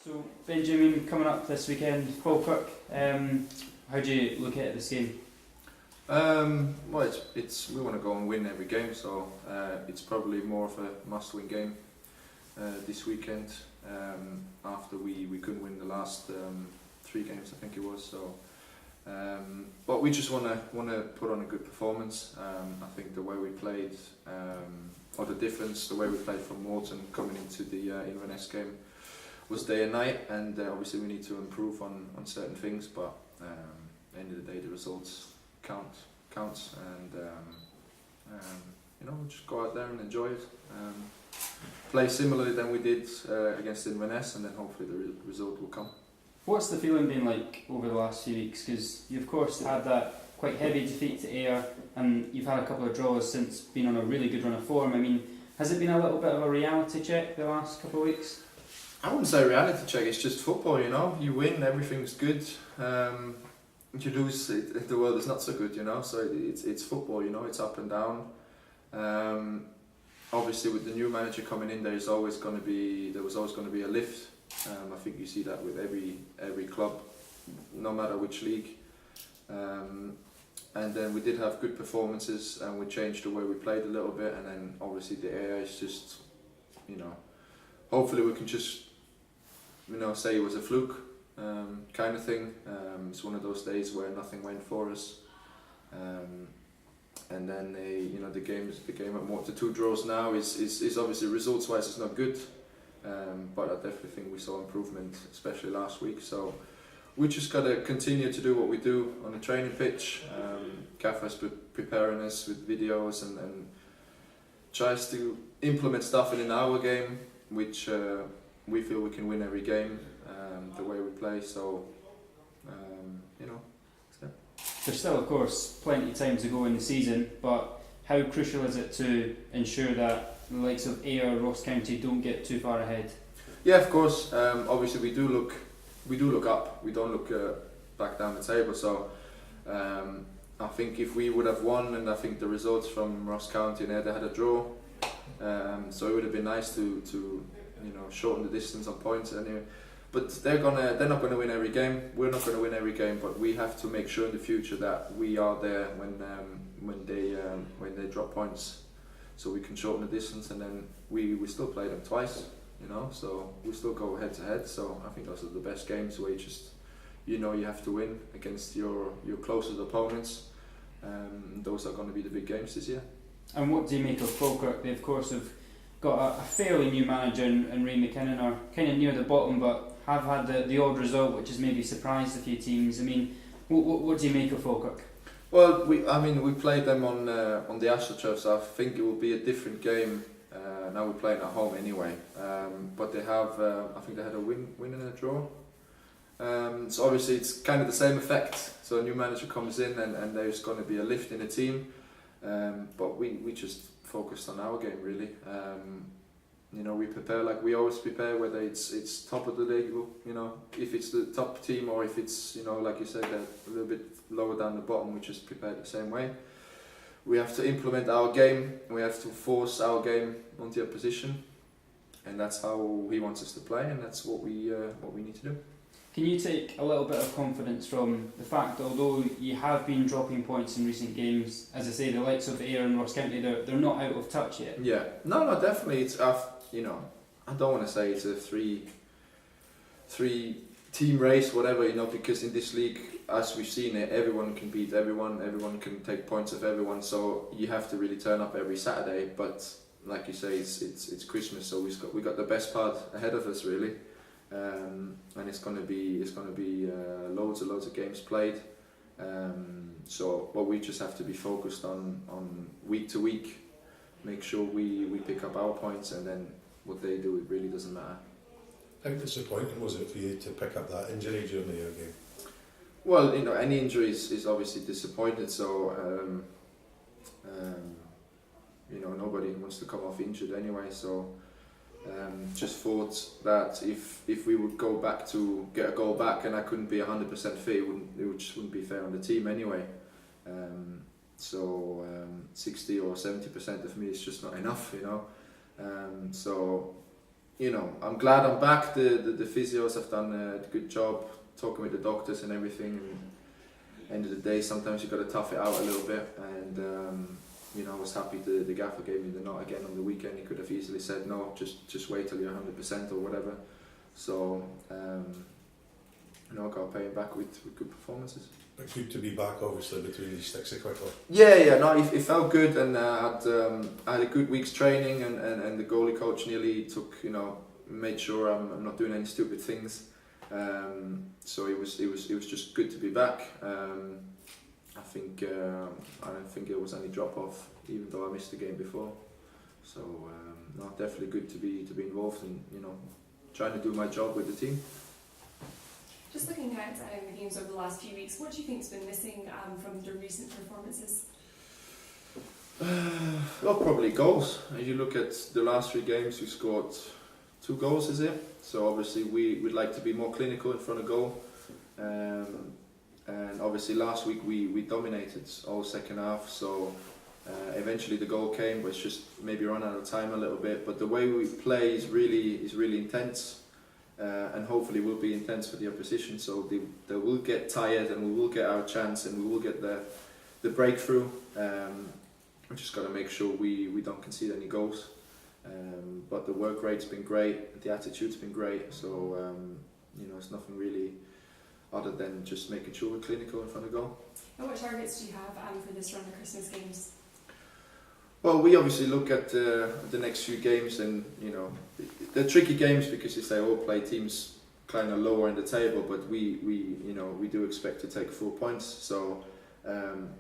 So Benjamin, coming up this weekend, Falkirk. How do you look at this game? Well, it's we want to go and win every game, so it's probably more of a must-win game this weekend. After we couldn't win the last 3 games, I think it was. So, but we just want to put on a good performance. I think the way we played, or the difference, the way we played from Morton coming into the Inverness game was day and night, and obviously we need to improve on certain things. But at the end of the day, the results counts, and we'll just go out there and enjoy it. Play similarly than we did against Inverness, and then hopefully the result will come. What's the feeling been like over the last few weeks? Because you of course had that quite heavy defeat to Ayr, and you've had a couple of draws since being on a really good run of form. I mean, has it been a little bit of a reality check the last couple of weeks? I wouldn't say reality check. It's just football, you know. You win, everything's good. You lose, the world is not so good, you know. So it's football, you know. It's up and down. Obviously, with the new manager coming in, there was always going to be a lift. I think you see that with every club, no matter which league. And then we did have good performances, and we changed the way we played a little bit. And then obviously the area is just, you know, hopefully we can just, you know, say it was a fluke kind of thing. It's one of those days where nothing went for us. And then the game at Morton, 2 draws now is obviously results wise it's not good. But I definitely think we saw improvement, especially last week. So we just got to continue to do what we do on the training pitch. Gaffer's preparing us with videos and tries to implement stuff in our game, which we feel we can win every game the way we play. So, There's still, of course, plenty of time to go in the season, but how crucial is it to ensure that the likes of Ayr, Ross County don't get too far ahead? Yeah, of course. Obviously, we do look up. We don't look back down the table. So, I think if we would have won, and I think the results from Ross County and Ayr, they had a draw. So it would have been nice to shorten the distance on points anyway. But they're not gonna win every game. We're not gonna win every game, but we have to make sure in the future that we are there when they drop points, so we can shorten the distance. And then we still play them twice, you know. So we still go head to head. So I think those are the best games where you have to win against your closest opponents. Those are going to be the big games this year. And what do you make of Falkirk? They of course have got a fairly new manager, and Ray McKinnon are kind of near the bottom, but have had the odd result, which has maybe surprised a few teams. I mean, what do you make of Falkirk? Well, we played them on the AstroTurf, so I think it will be a different game. Now we're playing at home anyway, but they have I think they had a win and a draw. So obviously it's kind of the same effect. So a new manager comes in, and there's going to be a lift in the team. But we just focused on our game really. We prepare like we always prepare, whether it's top of the league, you know, if it's the top team, or if it's, you know, like you said, a little bit lower down the bottom, we just prepare the same way. We have to implement our game, we have to force our game onto the opposition, and that's how he wants us to play, and that's what we need to do. Can you take a little bit of confidence from the fact that although you have been dropping points in recent games, as I say, the likes of Ayr and Ross County, they're not out of touch yet? Yeah, no, definitely. It's I don't want to say it's a three team race, whatever, you know, because in this league, as we've seen it, everyone can beat everyone can take points of everyone. So you have to really turn up every Saturday. But like you say, it's Christmas, so we got the best part ahead of us really. And it's gonna be loads of games played. But we just have to be focused on week to week, make sure we pick up our points, and then what they do, it really doesn't matter. How disappointing was it for you to pick up that injury during the Ayr game? Well, you know, any injury is obviously disappointed. So nobody wants to come off injured anyway. So. Just thought that if we would go back to get a goal back and I couldn't be 100% fit, it just wouldn't be fair on the team anyway. 60 or 70% of me is just not enough, you know. I'm glad I'm back. The physios have done a good job talking with the doctors and everything. And end of the day, sometimes you got to tough it out a little bit. And I was happy the gaffer gave me the nod again on the weekend. He could have easily said no, just wait till you're 100% or whatever. So I got to pay him back with good performances. But good to be back, obviously, between these sticks so quickly. Yeah, no, it felt good, and I had a good week's training, and the goalie coach nearly took, made sure I'm not doing any stupid things. So it was just good to be back. I don't think it was any drop off, even though I missed the game before. So no, definitely good to be involved in, trying to do my job with the team. Just looking at the games over the last few weeks, what do you think's been missing from the recent performances? Well, probably goals. As you look at the last 3 games, we scored 2 goals, is it? So obviously we'd like to be more clinical in front of goal. And obviously last week we dominated all second half. So eventually the goal came, but it's just maybe run out of time a little bit. But the way we play is really intense. And hopefully will be intense for the opposition, so they will get tired, and we will get our chance, and we will get the breakthrough. We just got to make sure we don't concede any goals. But the work rate's been great, the attitude's been great, so it's nothing really other than just making sure we're clinical in front of goal. And what targets do you have for this run of Christmas games? Well, we obviously look at the next few games, and they're tricky games because they all play teams kind of lower in the table. But we do expect to take 4 points. So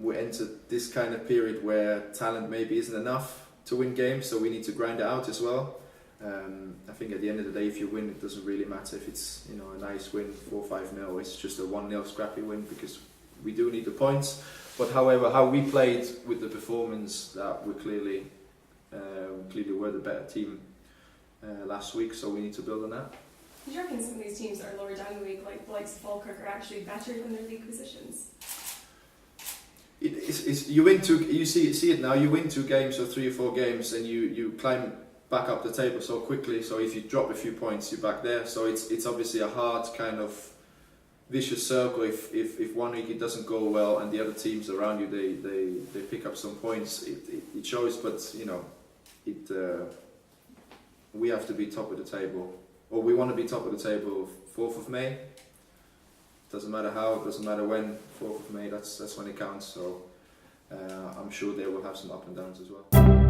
we enter this kind of period where talent maybe isn't enough to win games. So we need to grind it out as well. I think at the end of the day, if you win, it doesn't really matter if it's a nice win, 4-5-0. It's just a 1-0 scrappy win because we do need the points. But however, how we played with the performance, that we clearly were the better team last week, so we need to build on that. Do you reckon some of these teams that are lower down the league, like the likes of Falkirk, are actually better than their league positions? You see it now. You win 2 games or 3 or 4 games, and you climb back up the table so quickly. So if you drop a few points, you're back there. So it's obviously a hard kind of vicious circle. If one week it doesn't go well and the other teams around you they pick up some points, it shows. But we have to be top of the table, or we want to be top of the table 4th of May. Doesn't matter how, doesn't matter when. 4th of May, that's when it counts. So I'm sure they will have some up and downs as well.